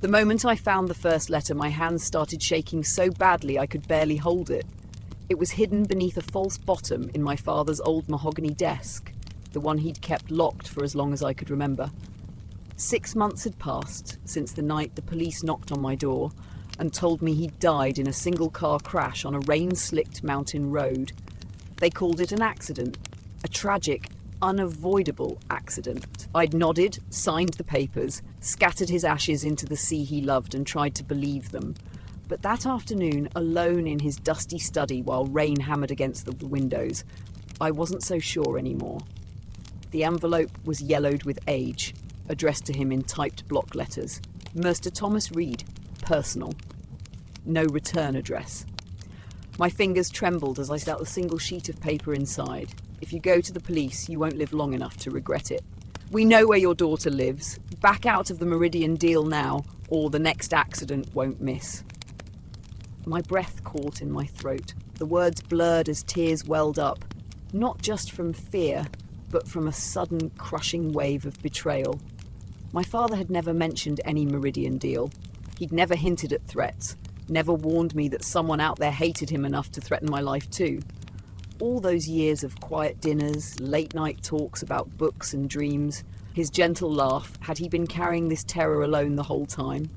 The moment I found the first letter, my hands started shaking so badly I could barely hold it. It was hidden beneath a false bottom in my father's old mahogany desk, the one he'd kept locked for as long as I could remember. 6 months had passed since the night the police knocked on my door and told me he'd died in a single-car crash on a rain-slicked mountain road. They called it an accident, a tragic, unavoidable accident. I'd nodded, signed the papers, scattered his ashes into the sea he loved and tried to believe them. But that afternoon, alone in his dusty study while rain hammered against the windows, I wasn't so sure anymore. The envelope was yellowed with age, addressed to him in typed block letters. Mr. Thomas Reed, personal. No return address. My fingers trembled as I set the single sheet of paper inside. If you go to the police, you won't live long enough to regret it. We know where your daughter lives. Back out of the Meridian deal now, or the next accident won't miss. My breath caught in my throat. The words blurred as tears welled up, not just from fear, but from a sudden, crushing wave of betrayal. My father had never mentioned any Meridian deal. He'd never hinted at threats, never warned me that someone out there hated him enough to threaten my life too. All those years of quiet dinners, late-night talks about books and dreams, his gentle laugh, had he been carrying this terror alone the whole time?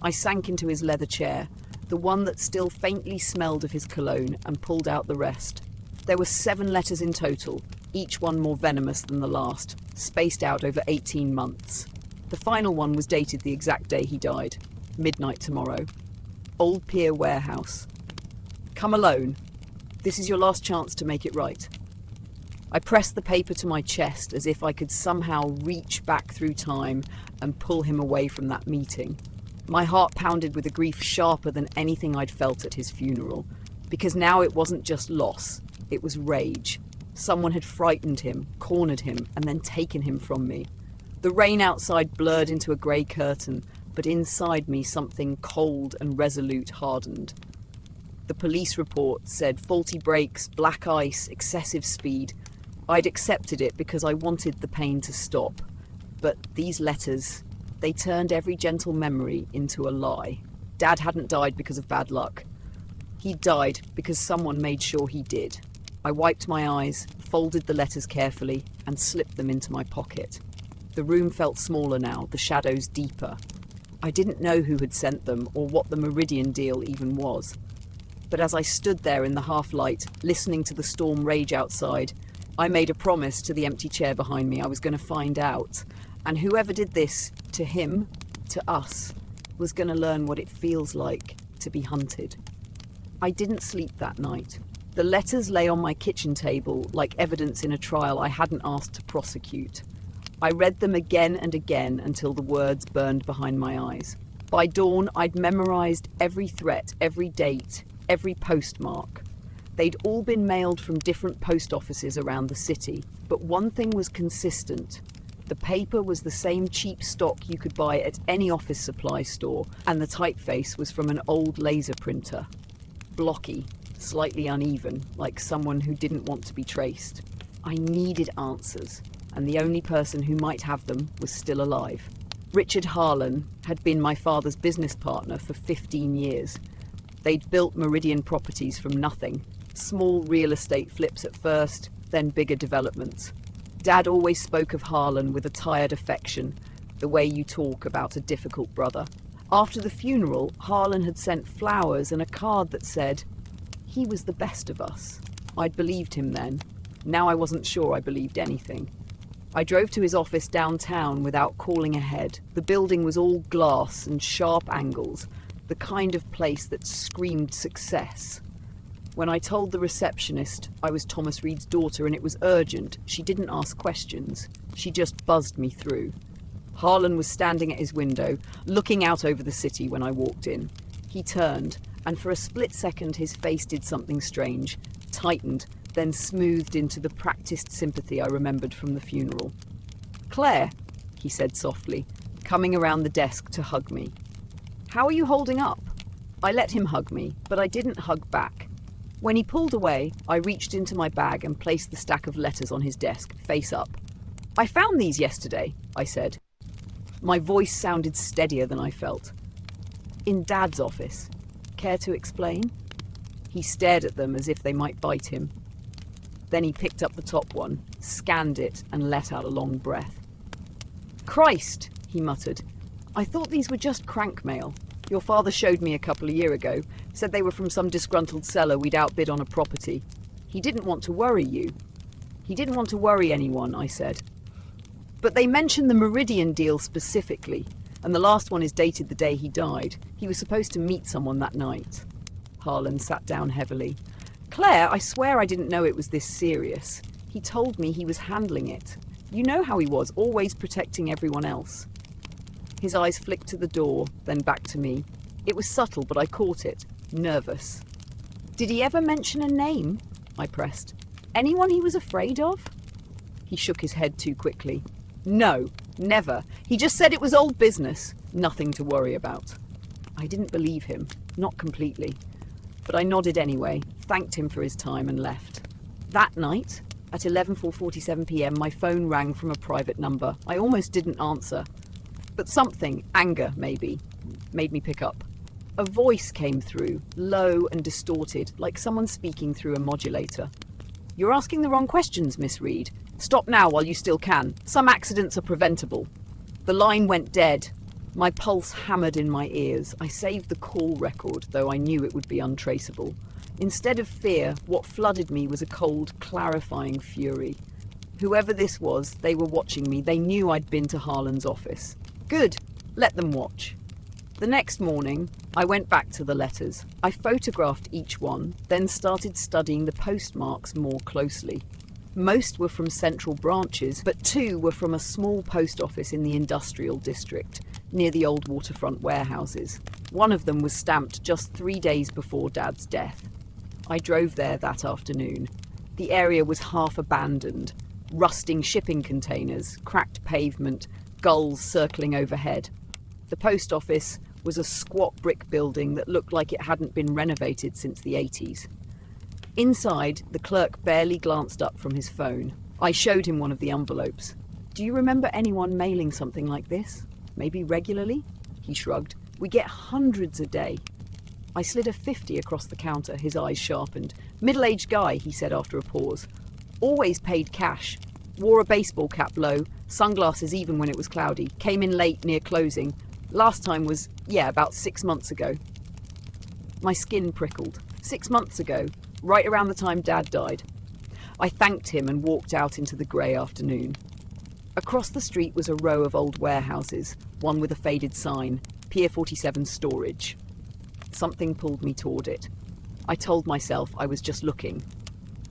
I sank into his leather chair, the one that still faintly smelled of his cologne, and pulled out the rest. There were 7 letters in total, each one more venomous than the last, spaced out over 18 months. The final one was dated the exact day he died, midnight tomorrow. Old Pier Warehouse. Come alone. This is your last chance to make it right. I pressed the paper to my chest as if I could somehow reach back through time and pull him away from that meeting. My heart pounded with a grief sharper than anything I'd felt at his funeral, because now it wasn't just loss, it was rage. Someone had frightened him, cornered him, and then taken him from me. The rain outside blurred into a grey curtain, but inside me something cold and resolute hardened. The police report said faulty brakes, black ice, excessive speed. I'd accepted it because I wanted the pain to stop. But these letters, they turned every gentle memory into a lie. Dad hadn't died because of bad luck. He died because someone made sure he did. I wiped my eyes, folded the letters carefully, and slipped them into my pocket. The room felt smaller now, the shadows deeper. I didn't know who had sent them or what the Meridian deal even was. But as I stood there in the half-light, listening to the storm rage outside, I made a promise to the empty chair behind me I was going to find out. And whoever did this, to him, to us, was going to learn what it feels like to be hunted. I didn't sleep that night. The letters lay on my kitchen table like evidence in a trial I hadn't asked to prosecute. I read them again and again until the words burned behind my eyes. By dawn, I'd memorized every threat, every date, every postmark. They'd all been mailed from different post offices around the city, but one thing was consistent. The paper was the same cheap stock you could buy at any office supply store, and the typeface was from an old laser printer. Blocky, slightly uneven, like someone who didn't want to be traced. I needed answers, and the only person who might have them was still alive. Richard Harlan had been my father's business partner for 15 years. They'd built Meridian properties from nothing. Small real estate flips at first, then bigger developments. Dad always spoke of Harlan with a tired affection, the way you talk about a difficult brother. After the funeral, Harlan had sent flowers and a card that said, "He was the best of us." I'd believed him then. Now I wasn't sure I believed anything. I drove to his office downtown without calling ahead. The building was all glass and sharp angles, the kind of place that screamed success. When I told the receptionist I was Thomas Reed's daughter and it was urgent, she didn't ask questions. She just buzzed me through. Harlan was standing at his window, looking out over the city when I walked in. He turned, and for a split second his face did something strange, tightened, then smoothed into the practiced sympathy I remembered from the funeral. "Claire," he said softly, coming around the desk to hug me. "How are you holding up?" I let him hug me, but I didn't hug back. When he pulled away, I reached into my bag and placed the stack of letters on his desk, face up. "I found these yesterday," I said. My voice sounded steadier than I felt. "In Dad's office. Care to explain?" He stared at them as if they might bite him. Then he picked up the top one, scanned it, and let out a long breath. "Christ," he muttered. "I thought these were just crank mail. Your father showed me a couple of years ago, said they were from some disgruntled seller we'd outbid on a property. He didn't want to worry you." "He didn't want to worry anyone," I said. "But they mentioned the Meridian deal specifically, and the last one is dated the day he died. He was supposed to meet someone that night." Harlan sat down heavily. "Claire, I swear I didn't know it was this serious. He told me he was handling it. You know how he was, always protecting everyone else." His eyes flicked to the door, then back to me. It was subtle, but I caught it. Nervous. "Did he ever mention a name?" I pressed. "Anyone he was afraid of?" He shook his head too quickly. "No, never. He just said it was old business. Nothing to worry about." I didn't believe him. Not completely. But I nodded anyway, thanked him for his time, and left. That night, at 11:47 p.m, my phone rang from a private number. I almost didn't answer. But something, anger maybe, made me pick up. A voice came through, low and distorted, like someone speaking through a modulator. "You're asking the wrong questions, Miss Reed. Stop now while you still can. Some accidents are preventable." The line went dead. My pulse hammered in my ears. I saved the call record, though I knew it would be untraceable. Instead of fear, what flooded me was a cold, clarifying fury. Whoever this was, they were watching me. They knew I'd been to Harlan's office. Good. Let them watch. The next morning, I went back to the letters. I photographed each one, then started studying the postmarks more closely. Most were from central branches, but 2 were from a small post office in the industrial district, near the old waterfront warehouses. One of them was stamped just 3 days before Dad's death. I drove there that afternoon. The area was half abandoned. Rusting shipping containers, cracked pavement, gulls circling overhead. The post office was a squat brick building that looked like it hadn't been renovated since the 80s. Inside, the clerk barely glanced up from his phone. I showed him one of the envelopes. "Do you remember anyone mailing something like this? Maybe regularly?" He shrugged. "We get hundreds a day." I slid a 50 across the counter, his eyes sharpened. "Middle-aged guy," he said after a pause. "Always paid cash. Wore a baseball cap low, sunglasses even when it was cloudy. Came in late near closing. Last time was, about 6 months ago." My skin prickled. 6 months ago, right around the time Dad died. I thanked him and walked out into the grey afternoon. Across the street was a row of old warehouses, one with a faded sign, Pier 47 Storage. Something pulled me toward it. I told myself I was just looking.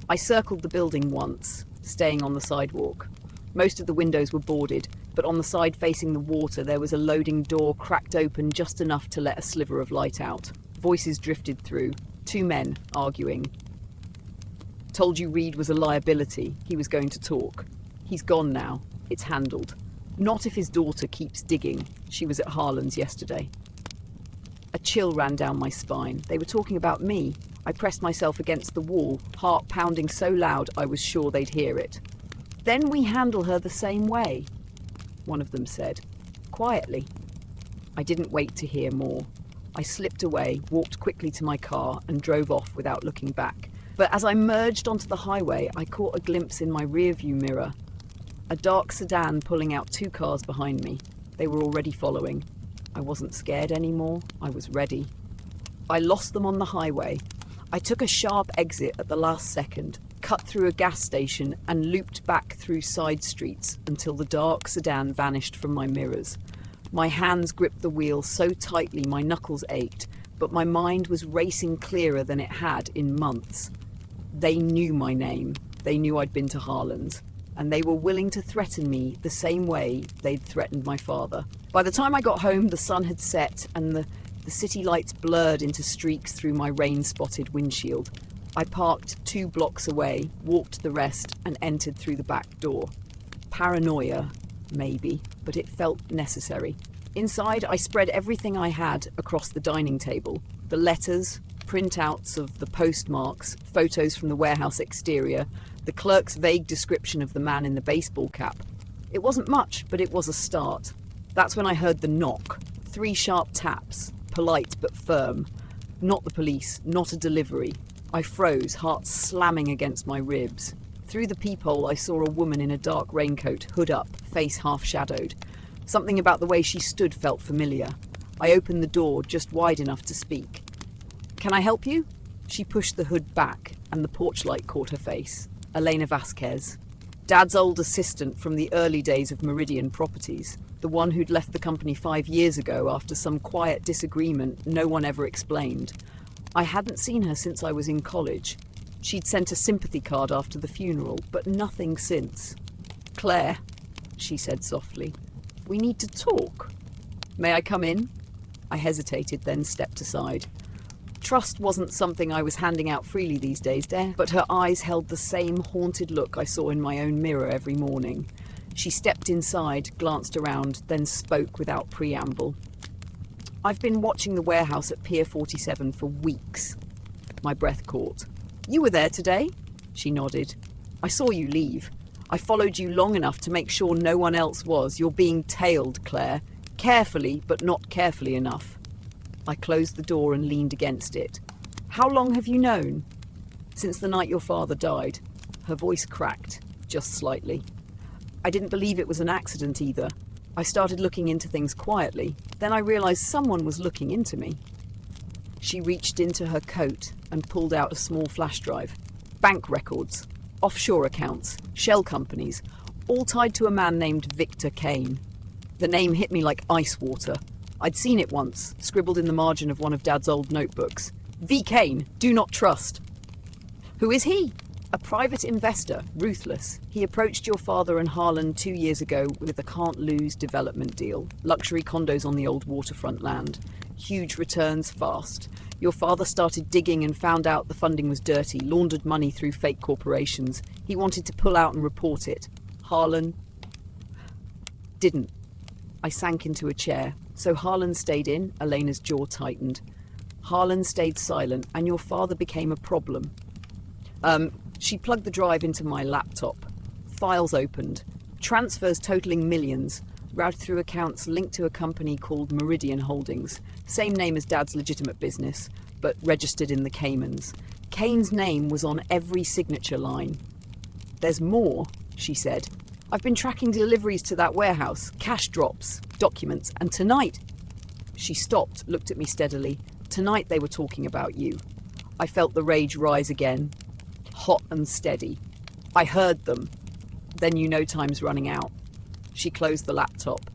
I circled the building once, staying on the sidewalk. Most of the windows were boarded, but on the side facing the water there was a loading door cracked open just enough to let a sliver of light out. Voices drifted through. 2 men arguing. "Told you Reed was a liability. He was going to talk. He's gone now. It's handled. Not if his daughter keeps digging. She was at Harlan's yesterday." A chill ran down my spine. They were talking about me. I pressed myself against the wall, heart pounding so loud I was sure they'd hear it. "Then we handle her the same way," one of them said, quietly. I didn't wait to hear more. I slipped away, walked quickly to my car, and drove off without looking back. But as I merged onto the highway, I caught a glimpse in my rearview mirror. A dark sedan pulling out 2 cars behind me. They were already following. I wasn't scared anymore. I was ready. I lost them on the highway. I took a sharp exit at the last second, cut through a gas station, and looped back through side streets until the dark sedan vanished from my mirrors. My hands gripped the wheel so tightly my knuckles ached, but my mind was racing clearer than it had in months. They knew my name. They knew I'd been to Harlan's. And they were willing to threaten me the same way they'd threatened my father. By the time I got home, the sun had set and the city lights blurred into streaks through my rain-spotted windshield. I parked 2 blocks away, walked the rest, and entered through the back door. Paranoia, maybe, but it felt necessary. Inside, I spread everything I had across the dining table. The letters, printouts of the postmarks, photos from the warehouse exterior, the clerk's vague description of the man in the baseball cap. It wasn't much, but it was a start. That's when I heard the knock. 3 sharp taps, polite but firm. Not the police, not a delivery. I froze, heart slamming against my ribs. Through the peephole, I saw a woman in a dark raincoat, hood up, face half shadowed. Something about the way she stood felt familiar. I opened the door just wide enough to speak. "Can I help you?" She pushed the hood back, and the porch light caught her face. Elena Vasquez. Dad's old assistant from the early days of Meridian Properties. The one who'd left the company 5 years ago after some quiet disagreement no one ever explained. I hadn't seen her since I was in college. She'd sent a sympathy card after the funeral, but nothing since. "Claire," she said softly, "we need to talk. May I come in?" I hesitated, then stepped aside. Trust wasn't something I was handing out freely these days, but her eyes held the same haunted look I saw in my own mirror every morning. She stepped inside, glanced around, then spoke without preamble. "I've been watching the warehouse at Pier 47 for weeks." My breath caught. "You were there today?" She nodded. "I saw you leave. I followed you long enough to make sure no one else was. You're being tailed, Claire. Carefully, but not carefully enough." I closed the door and leaned against it. "How long have you known?" "Since the night your father died." Her voice cracked, just slightly. I didn't believe it was an accident either. I started looking into things quietly. Then I realized someone was looking into me. She reached into her coat and pulled out a small flash drive. Bank records, offshore accounts, shell companies, all tied to a man named Victor Kane. The name hit me like ice water. I'd seen it once, scribbled in the margin of one of Dad's old notebooks. "V. Kane, do not trust." "Who is he?" "A private investor, ruthless. He approached your father and Harlan 2 years ago with a can't-lose development deal. Luxury condos on the old waterfront land. Huge returns fast. Your father started digging and found out the funding was dirty, laundered money through fake corporations. He wanted to pull out and report it. Harlan didn't." I sank into a chair. "So Harlan stayed in?" Elena's jaw tightened. "Harlan stayed silent, and your father became a problem." She plugged the drive into my laptop. Files opened. Transfers totaling millions. Routed through accounts linked to a company called Meridian Holdings. Same name as Dad's legitimate business, but registered in the Caymans. Kane's name was on every signature line. "There's more," she said. "I've been tracking deliveries to that warehouse, cash drops, documents, and tonight..." She stopped, looked at me steadily. "Tonight they were talking about you." I felt the rage rise again, hot and steady. "I heard them. Then you know time's running out." She closed the laptop.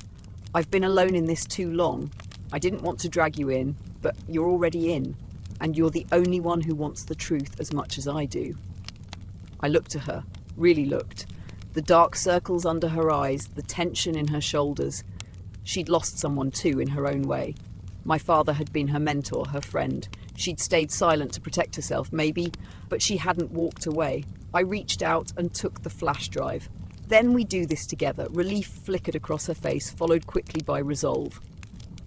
"I've been alone in this too long. I didn't want to drag you in, but you're already in, and you're the only one who wants the truth as much as I do." I looked at her, really looked. The dark circles under her eyes, the tension in her shoulders. She'd lost someone too in her own way. My father had been her mentor, her friend. She'd stayed silent to protect herself, maybe, but she hadn't walked away. I reached out and took the flash drive. "Then we do this together." Relief flickered across her face, followed quickly by resolve.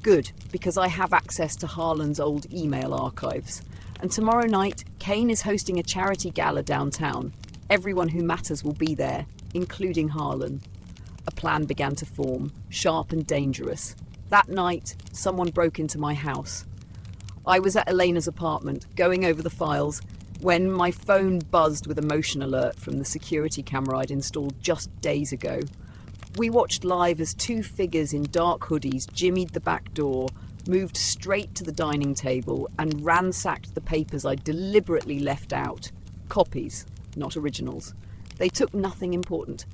"Good, because I have access to Harlan's old email archives. And tomorrow night, Kane is hosting a charity gala downtown. Everyone who matters will be there, including Harlan." A plan began to form, sharp and dangerous. That night, someone broke into my house. I was at Elena's apartment, going over the files, when my phone buzzed with a motion alert from the security camera I'd installed just days ago. We watched live as 2 figures in dark hoodies jimmied the back door, moved straight to the dining table, and ransacked the papers I'd deliberately left out. Copies, not originals. They took nothing important.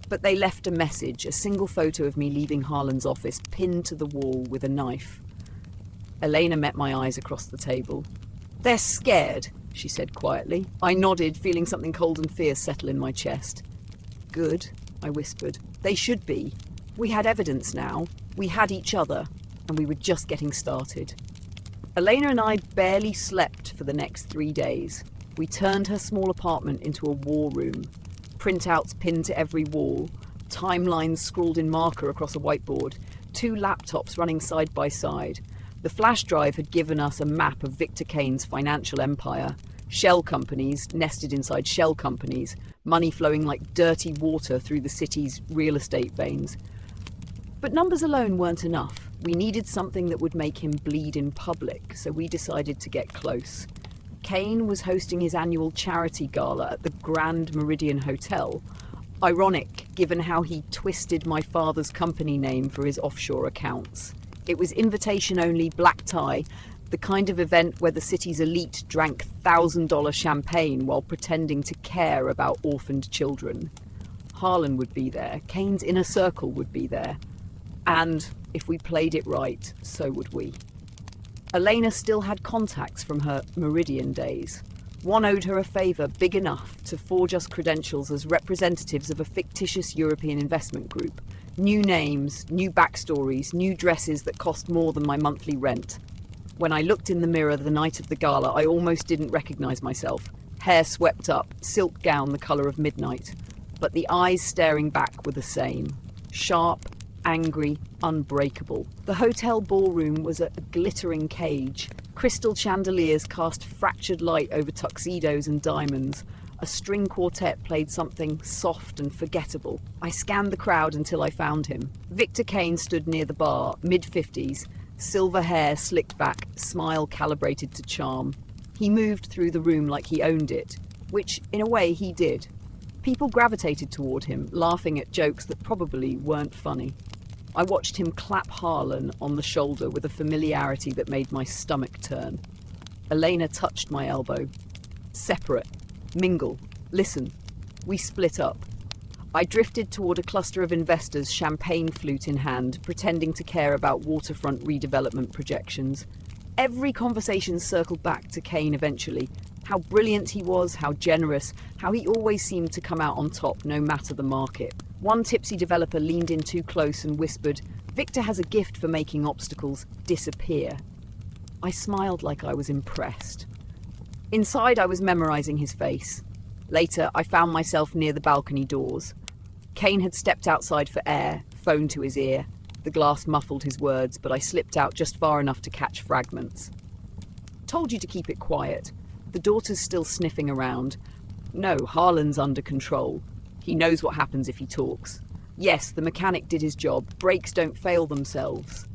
But they left a message, a single photo of me leaving Harlan's office, pinned to the wall with a knife. Elena met my eyes across the table. "They're scared," she said quietly. I nodded, feeling something cold and fierce settle in my chest. "Good," I whispered. "They should be. We had evidence now. We had each other, and we were just getting started." Elena and I barely slept for the next 3 days. We turned her small apartment into a war room. Printouts pinned to every wall, timelines scrawled in marker across a whiteboard, 2 laptops running side by side. The flash drive had given us a map of Victor Kane's financial empire. Shell companies nested inside shell companies, money flowing like dirty water through the city's real estate veins. But numbers alone weren't enough. We needed something that would make him bleed in public, so we decided to get close. Kane was hosting his annual charity gala at the Grand Meridian Hotel. Ironic, given how he twisted my father's company name for his offshore accounts. It was invitation-only, black tie, the kind of event where the city's elite drank $1,000 champagne while pretending to care about orphaned children. Harlan would be there, Kane's inner circle would be there. And if we played it right, so would we. Elena still had contacts from her Meridian days. One owed her a favour big enough to forge us credentials as representatives of a fictitious European investment group. New names, new backstories, new dresses that cost more than my monthly rent. When I looked in the mirror the night of the gala, I almost didn't recognise myself. Hair swept up, silk gown the colour of midnight. But the eyes staring back were the same. Sharp, angry, unbreakable. The hotel ballroom was a glittering cage. Crystal chandeliers cast fractured light over tuxedos and diamonds. A string quartet played something soft and forgettable. I scanned the crowd until I found him. Victor Kane stood near the bar, mid-50s, silver hair slicked back, smile calibrated to charm. He moved through the room like he owned it, which, in a way, he did. People gravitated toward him, laughing at jokes that probably weren't funny. I watched him clap Harlan on the shoulder with a familiarity that made my stomach turn. Elena touched my elbow. Separate. Mingle. Listen. We split up. I drifted toward a cluster of investors, champagne flute in hand, pretending to care about waterfront redevelopment projections. Every conversation circled back to Kane eventually. How brilliant he was, how generous, how he always seemed to come out on top no matter the market. One tipsy developer leaned in too close and whispered, "Victor has a gift for making obstacles disappear." I smiled like I was impressed. Inside, I was memorizing his face. Later, I found myself near the balcony doors. Kane had stepped outside for air, phone to his ear. The glass muffled his words, but I slipped out just far enough to catch fragments. "Told you to keep it quiet. The daughter's still sniffing around. No, Harlan's under control. He knows what happens if he talks. Yes, the mechanic did his job. Brakes don't fail themselves."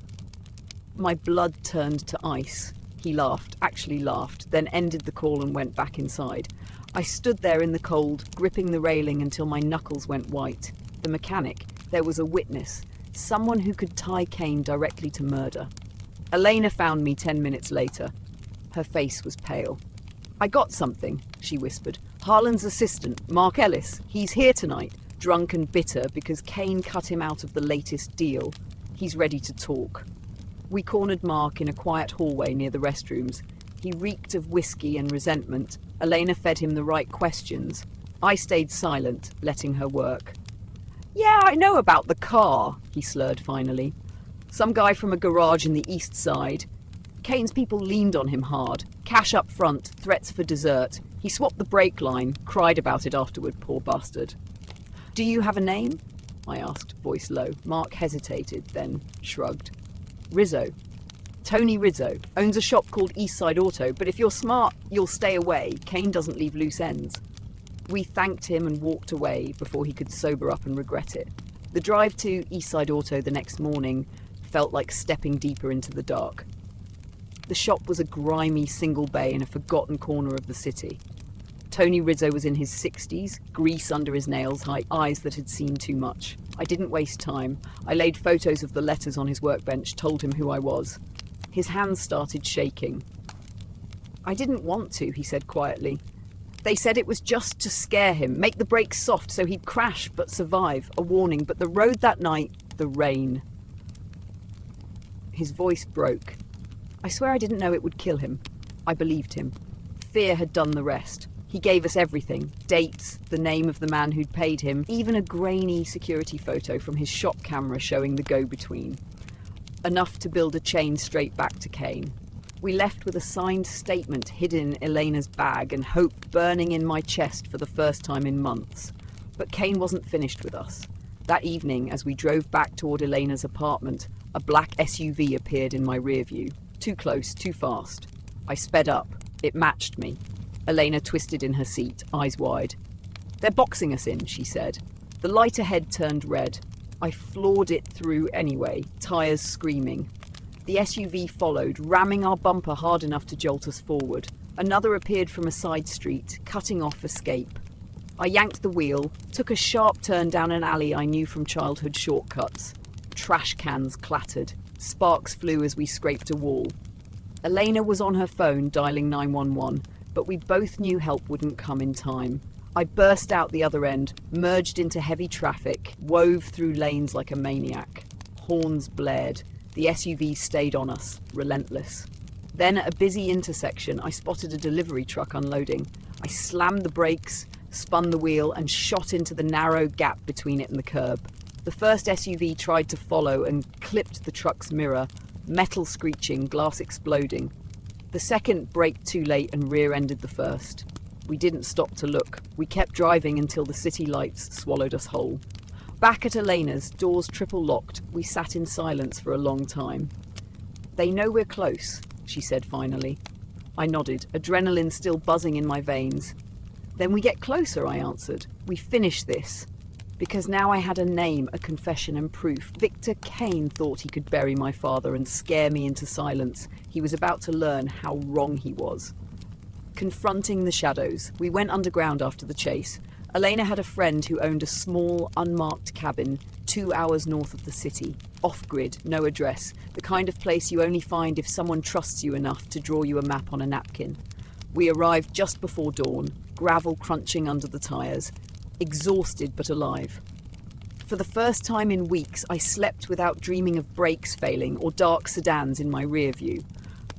My blood turned to ice. He laughed, actually laughed, then ended the call and went back inside. I stood there in the cold, gripping the railing until my knuckles went white. The mechanic, there was a witness, someone who could tie Kane directly to murder. Elena found me 10 minutes later. Her face was pale. "I got something," she whispered. "Harlan's assistant, Mark Ellis, he's here tonight, drunk and bitter because Kane cut him out of the latest deal. He's ready to talk." We cornered Mark in a quiet hallway near the restrooms. He reeked of whiskey and resentment. Elena fed him the right questions. I stayed silent, letting her work. "Yeah, I know about the car," he slurred finally. "Some guy from a garage in the east side. Kane's people leaned on him hard. Cash up front, threats for dessert. He swapped the brake line, cried about it afterward, poor bastard." "Do you have a name?" I asked, voice low. Mark hesitated, then shrugged. "Rizzo. Tony Rizzo. Owns a shop called Eastside Auto, but if you're smart, you'll stay away. Kane doesn't leave loose ends." We thanked him and walked away before he could sober up and regret it. The drive to Eastside Auto the next morning felt like stepping deeper into the dark. The shop was a grimy single bay in a forgotten corner of the city. Tony Rizzo was in his 60s, grease under his nails, eyes that had seen too much. I didn't waste time. I laid photos of the letters on his workbench, told him who I was. His hands started shaking. "I didn't want to," he said quietly. "They said it was just to scare him, make the brakes soft so he'd crash but survive, a warning. But the road that night, the rain." His voice broke. I swear I didn't know it would kill him. I believed him. Fear had done the rest. He gave us everything. Dates, the name of the man who'd paid him, even a grainy security photo from his shop camera showing the go-between. Enough to build a chain straight back to Kane. We left with a signed statement hidden in Elena's bag and hope burning in my chest for the first time in months. But Kane wasn't finished with us. That evening, as we drove back toward Elena's apartment, a black SUV appeared in my rear view. Too close, too fast. I sped up. It matched me. Elena twisted in her seat, eyes wide. "They're boxing us in," she said. The light ahead turned red. I floored it through anyway, tires screaming. The SUV followed, ramming our bumper hard enough to jolt us forward. Another appeared from a side street, cutting off escape. I yanked the wheel, took a sharp turn down an alley I knew from childhood shortcuts. Trash cans clattered. Sparks flew as we scraped a wall. Elena was on her phone dialing 911, but we both knew help wouldn't come in time. I burst out the other end, merged into heavy traffic, wove through lanes like a maniac. Horns blared. The SUV stayed on us, relentless. Then at a busy intersection, I spotted a delivery truck unloading. I slammed the brakes, spun the wheel, and shot into the narrow gap between it and the curb. The first SUV tried to follow and clipped the truck's mirror, metal screeching, glass exploding. The second braked too late and rear-ended the first. We didn't stop to look. We kept driving until the city lights swallowed us whole. Back at Elena's, doors triple locked, we sat in silence for a long time. "They know we're close," she said finally. I nodded, adrenaline still buzzing in my veins. "Then we get closer," I answered. "We finish this." Because now I had a name, a confession and proof. Victor Kane thought he could bury my father and scare me into silence. He was about to learn how wrong he was. Confronting the shadows, we went underground after the chase. Elena had a friend who owned a small, unmarked cabin 2 hours north of the city. Off-grid, no address, the kind of place you only find if someone trusts you enough to draw you a map on a napkin. We arrived just before dawn, gravel crunching under the tires, exhausted but alive. For the first time in weeks, I slept without dreaming of brakes failing or dark sedans in my rear view.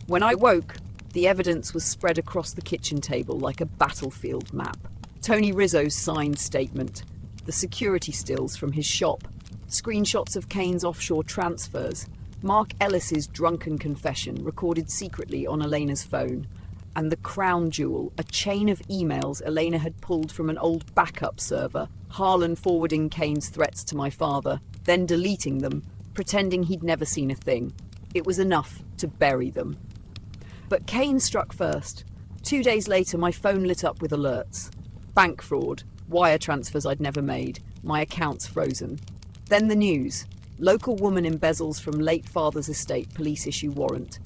When I woke, the evidence was spread across the kitchen table like a battlefield map. Tony Rizzo's signed statement, the security stills from his shop, screenshots of Kane's offshore transfers, Mark Ellis's drunken confession recorded secretly on Elena's phone, and the crown jewel, a chain of emails Elena had pulled from an old backup server, Harlan forwarding Kane's threats to my father, then deleting them, pretending he'd never seen a thing. It was enough to bury them. But Kane struck first. 2 days later, my phone lit up with alerts. Bank fraud, wire transfers I'd never made, my accounts frozen. Then the news. Local woman embezzles from late father's estate, police issue warrant.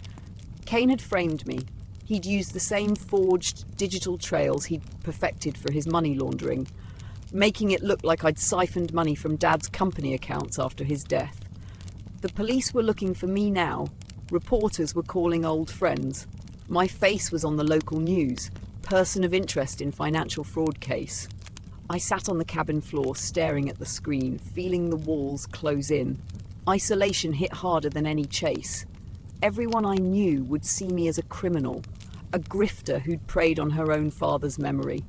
Kane had framed me. He'd used the same forged digital trails he'd perfected for his money laundering, making it look like I'd siphoned money from Dad's company accounts after his death. The police were looking for me now. Reporters were calling old friends. My face was on the local news, person of interest in financial fraud case. I sat on the cabin floor, staring at the screen, feeling the walls close in. Isolation hit harder than any chase. Everyone I knew would see me as a criminal, a grifter who'd preyed on her own father's memory.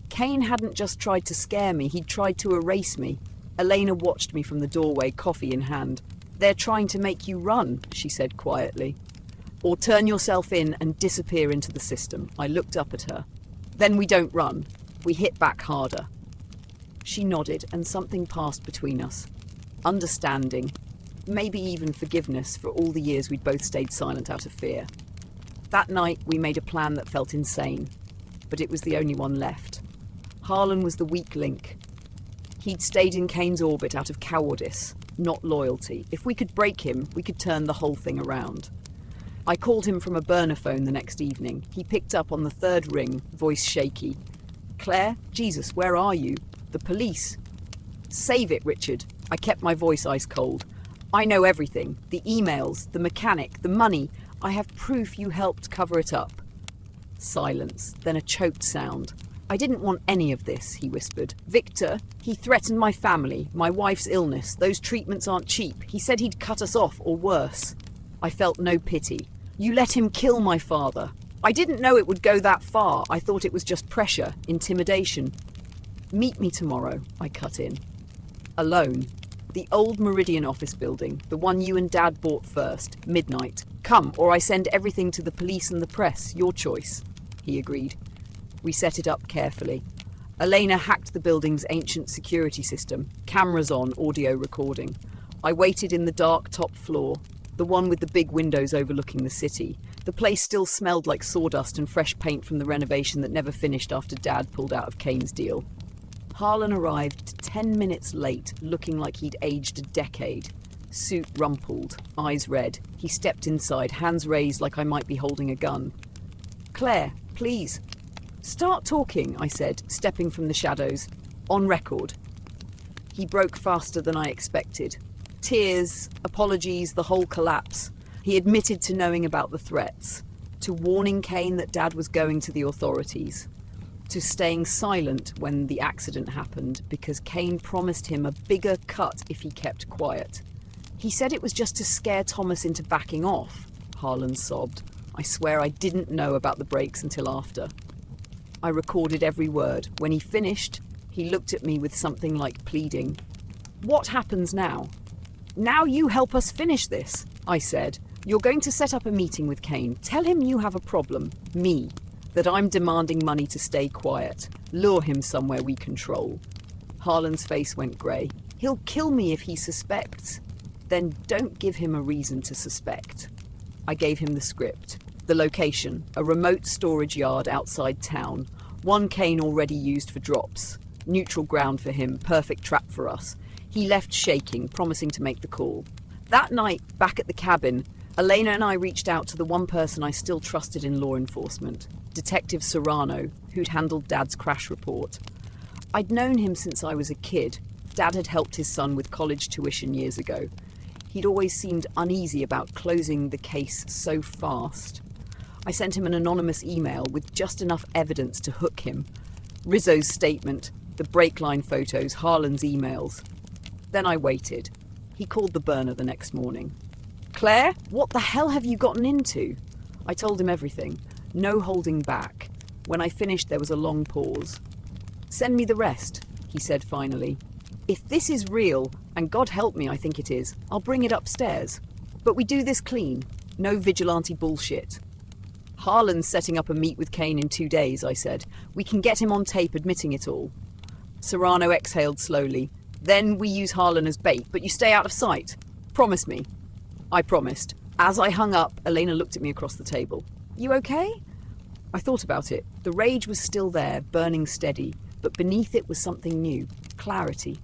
Kane hadn't just tried to scare me, he'd tried to erase me. Elena watched me from the doorway, coffee in hand. "They're trying to make you run," she said quietly. "Or turn yourself in and disappear into the system." I looked up at her. "Then we don't run. We hit back harder." She nodded, and something passed between us. Understanding. Maybe even forgiveness for all the years we'd both stayed silent out of fear. That night, we made a plan that felt insane, but it was the only one left. Harlan was the weak link. He'd stayed in Kane's orbit out of cowardice, not loyalty. If we could break him, we could turn the whole thing around. I called him from a burner phone the next evening. He picked up on the third ring, voice shaky. "Claire? Jesus, where are you? The police." "Save it, Richard." I kept my voice ice cold. "I know everything. The emails, the mechanic, the money. I have proof you helped cover it up." Silence, then a choked sound. "I didn't want any of this," he whispered. "Victor, he threatened my family, my wife's illness. Those treatments aren't cheap. He said he'd cut us off, or worse." I felt no pity. "You let him kill my father." "I didn't know it would go that far. I thought it was just pressure, intimidation." "Meet me tomorrow," I cut in. Alone. The old Meridian office building, the one you and Dad bought first, midnight. "Come, or I send everything to the police and the press. Your choice." He agreed. We set it up carefully. Elena hacked the building's ancient security system, cameras on, audio recording. I waited in the dark top floor, the one with the big windows overlooking the city. The place still smelled like sawdust and fresh paint from the renovation that never finished after Dad pulled out of Kane's deal. Harlan arrived 10 minutes late, looking like he'd aged a decade. Suit rumpled, eyes red. He stepped inside, hands raised like I might be holding a gun. "Claire, please." "Start talking," I said, stepping from the shadows. "On record." He broke faster than I expected. Tears, apologies, the whole collapse. He admitted to knowing about the threats, to warning Kane that Dad was going to the authorities, to staying silent when the accident happened because Kane promised him a bigger cut if he kept quiet. "He said it was just to scare Thomas into backing off," Harlan sobbed. "I swear I didn't know about the breaks until after." I recorded every word. When he finished, he looked at me with something like pleading. "What happens now?" "Now you help us finish this," I said. "You're going to set up a meeting with Kane. Tell him you have a problem, me, that I'm demanding money to stay quiet. Lure him somewhere we control." Harlan's face went grey. "He'll kill me if he suspects." "Then don't give him a reason to suspect." I gave him the script. The location, a remote storage yard outside town. One Kane already used for drops. Neutral ground for him, perfect trap for us. He left shaking, promising to make the call. That night, back at the cabin, Elena and I reached out to the one person I still trusted in law enforcement, Detective Serrano, who'd handled Dad's crash report. I'd known him since I was a kid. Dad had helped his son with college tuition years ago. He'd always seemed uneasy about closing the case so fast. I sent him an anonymous email with just enough evidence to hook him. Rizzo's statement, the brake line photos, Harlan's emails. Then I waited. He called the burner the next morning. "Claire, what the hell have you gotten into?" I told him everything. No holding back. When I finished, there was a long pause. "Send me the rest," he said finally. "If this is real, and God help me, I think it is, I'll bring it upstairs. But we do this clean. No vigilante bullshit." "Harlan's setting up a meet with Kane in 2 days," I said. "We can get him on tape admitting it all." Serrano exhaled slowly. "Then we use Harlan as bait, but you stay out of sight. Promise me." I promised. As I hung up, Elena looked at me across the table. "You okay?" I thought about it. The rage was still there, burning steady, but beneath it was something new. Clarity.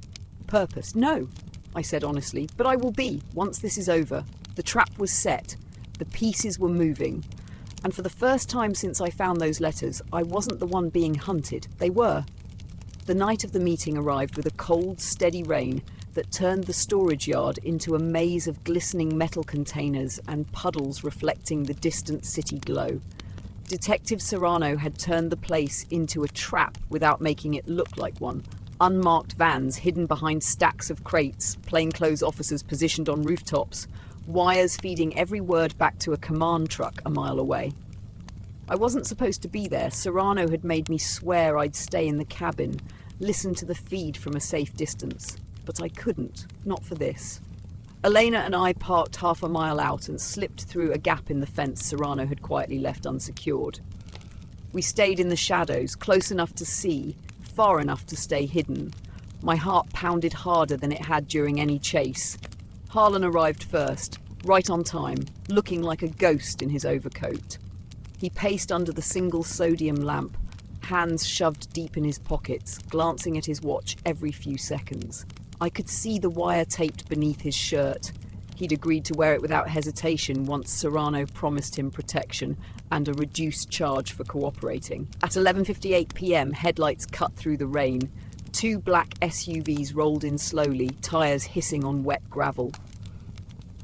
Purpose. "No," I said honestly, "but I will be, once this is over." The trap was set. The pieces were moving. And for the first time since I found those letters, I wasn't the one being hunted. They were. The night of the meeting arrived with a cold, steady rain that turned the storage yard into a maze of glistening metal containers and puddles reflecting the distant city glow. Detective Serrano had turned the place into a trap without making it look like one. Unmarked vans hidden behind stacks of crates, plainclothes officers positioned on rooftops, wires feeding every word back to a command truck a mile away. I wasn't supposed to be there. Serrano had made me swear I'd stay in the cabin, listen to the feed from a safe distance. But I couldn't, not for this. Elena and I parked half a mile out and slipped through a gap in the fence Serrano had quietly left unsecured. We stayed in the shadows, close enough to see, far enough to stay hidden. My heart pounded harder than it had during any chase. Harlan arrived first, right on time, looking like a ghost in his overcoat. He paced under the single sodium lamp, hands shoved deep in his pockets, glancing at his watch every few seconds. I could see the wire taped beneath his shirt. He'd agreed to wear it without hesitation once Serrano promised him protection and a reduced charge for cooperating. At 11:58 p.m, headlights cut through the rain. 2 black SUVs rolled in slowly, tires hissing on wet gravel.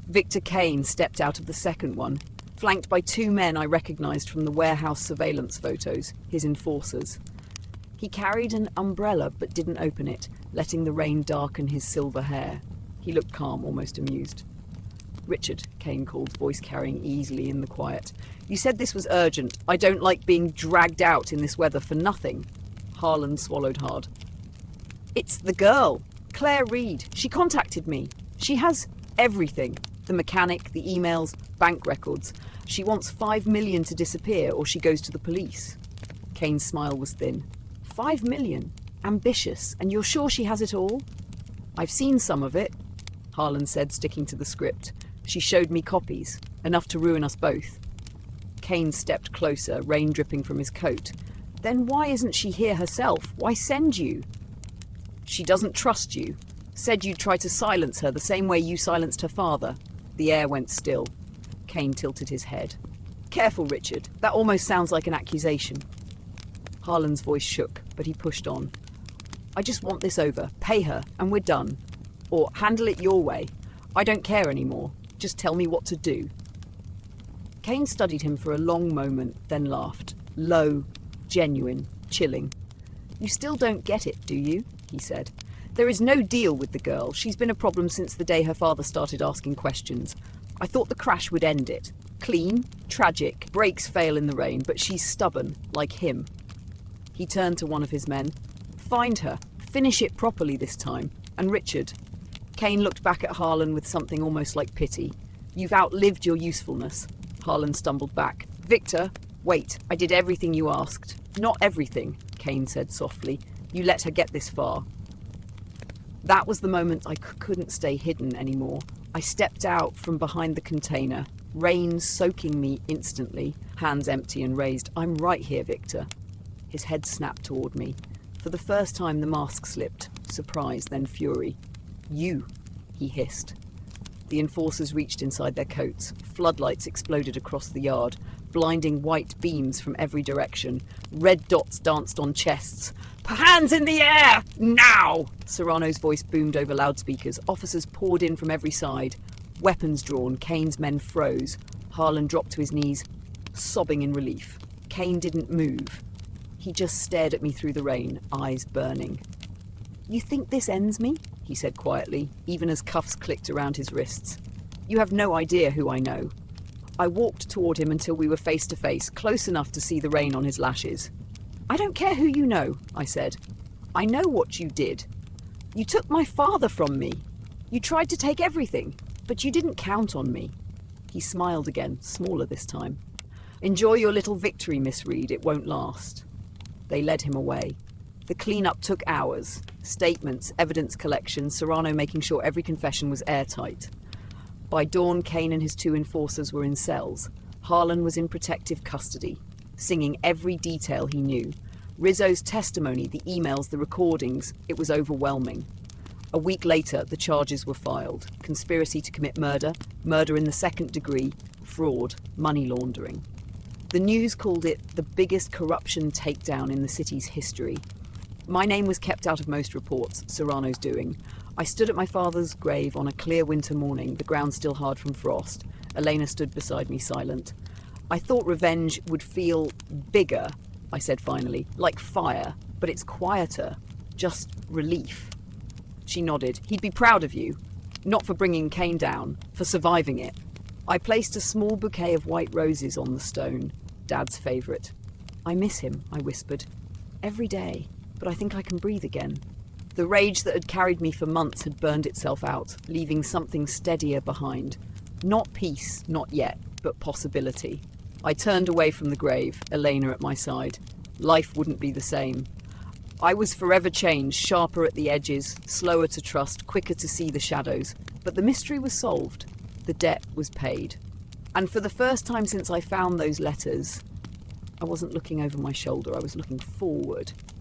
Victor Kane stepped out of the second one, flanked by 2 men I recognized from the warehouse surveillance photos, his enforcers. He carried an umbrella but didn't open it, letting the rain darken his silver hair. He looked calm, almost amused. "Richard," Kane called, voice carrying easily in the quiet. "You said this was urgent. I don't like being dragged out in this weather for nothing." Harlan swallowed hard. "It's the girl, Claire Reed. She contacted me. She has everything. The mechanic, the emails, bank records. She wants $5 million to disappear or she goes to the police." Kane's smile was thin. $5 million? Ambitious. And you're sure she has it all? "I've seen some of it," Harlan said, sticking to the script. "She showed me copies. Enough to ruin us both." Kane stepped closer, rain dripping from his coat. "Then why isn't she here herself? Why send you?" She doesn't trust you. Said you'd try to silence her the same way you silenced her father. The air went still. Kane tilted his head. Careful, Richard. That almost sounds like an accusation. Harlan's voice shook, but he pushed on. I just want this over. Pay her, and we're done. Or handle it your way. I don't care anymore. Just tell me what to do. Kane studied him for a long moment, then laughed. Low, genuine, chilling. You still don't get it, do you? He said. There is no deal with the girl. She's been a problem since the day her father started asking questions. I thought the crash would end it. Clean, tragic, brakes fail in the rain, but she's stubborn, like him. He turned to one of his men. Find her. Finish it properly this time. And Richard. Kane looked back at Harlan with something almost like pity. You've outlived your usefulness. Harlan stumbled back. Victor, wait. I did everything you asked. Not everything, Kane said softly. You let her get this far. That was the moment I couldn't stay hidden anymore. I stepped out from behind the container, rain soaking me instantly, hands empty and raised. I'm right here, Victor. His head snapped toward me. For the first time, the mask slipped, surprise, then fury. You, he hissed. The enforcers reached inside their coats. Floodlights exploded across the yard, blinding white beams from every direction. Red dots danced on chests. Hands in the air! Now! Serrano's voice boomed over loudspeakers. Officers poured in from every side. Weapons drawn, Kane's men froze. Harlan dropped to his knees, sobbing in relief. Kane didn't move. He just stared at me through the rain, eyes burning. You think this ends me? He said quietly, even as cuffs clicked around his wrists. You have no idea who I know. I walked toward him until we were face to face, close enough to see the rain on his lashes. I don't care who you know, I said. I know what you did. You took my father from me. You tried to take everything, but you didn't count on me. He smiled again, smaller this time. Enjoy your little victory, Miss Reed. It won't last. They led him away. The cleanup took hours. Statements, evidence collection, Serrano making sure every confession was airtight. By dawn, Kane and his two enforcers were in cells. Harlan was in protective custody, singing every detail he knew. Rizzo's testimony, the emails, the recordings, it was overwhelming. A week later, the charges were filed. Conspiracy to commit murder, murder in the second degree, fraud, money laundering. The news called it the biggest corruption takedown in the city's history. My name was kept out of most reports, Serrano's doing. I stood at my father's grave on a clear winter morning, the ground still hard from frost. Elena stood beside me, silent. I thought revenge would feel bigger, I said finally, like fire, but it's quieter, just relief. She nodded. He'd be proud of you, not for bringing Kane down, for surviving it. I placed a small bouquet of white roses on the stone, Dad's favourite. I miss him, I whispered. Every day, but I think I can breathe again. The rage that had carried me for months had burned itself out, leaving something steadier behind. Not peace, not yet, but possibility. I turned away from the grave, Elena at my side. Life wouldn't be the same. I was forever changed, sharper at the edges, slower to trust, quicker to see the shadows. But the mystery was solved. The debt was paid. And for the first time since I found those letters, I wasn't looking over my shoulder, I was looking forward.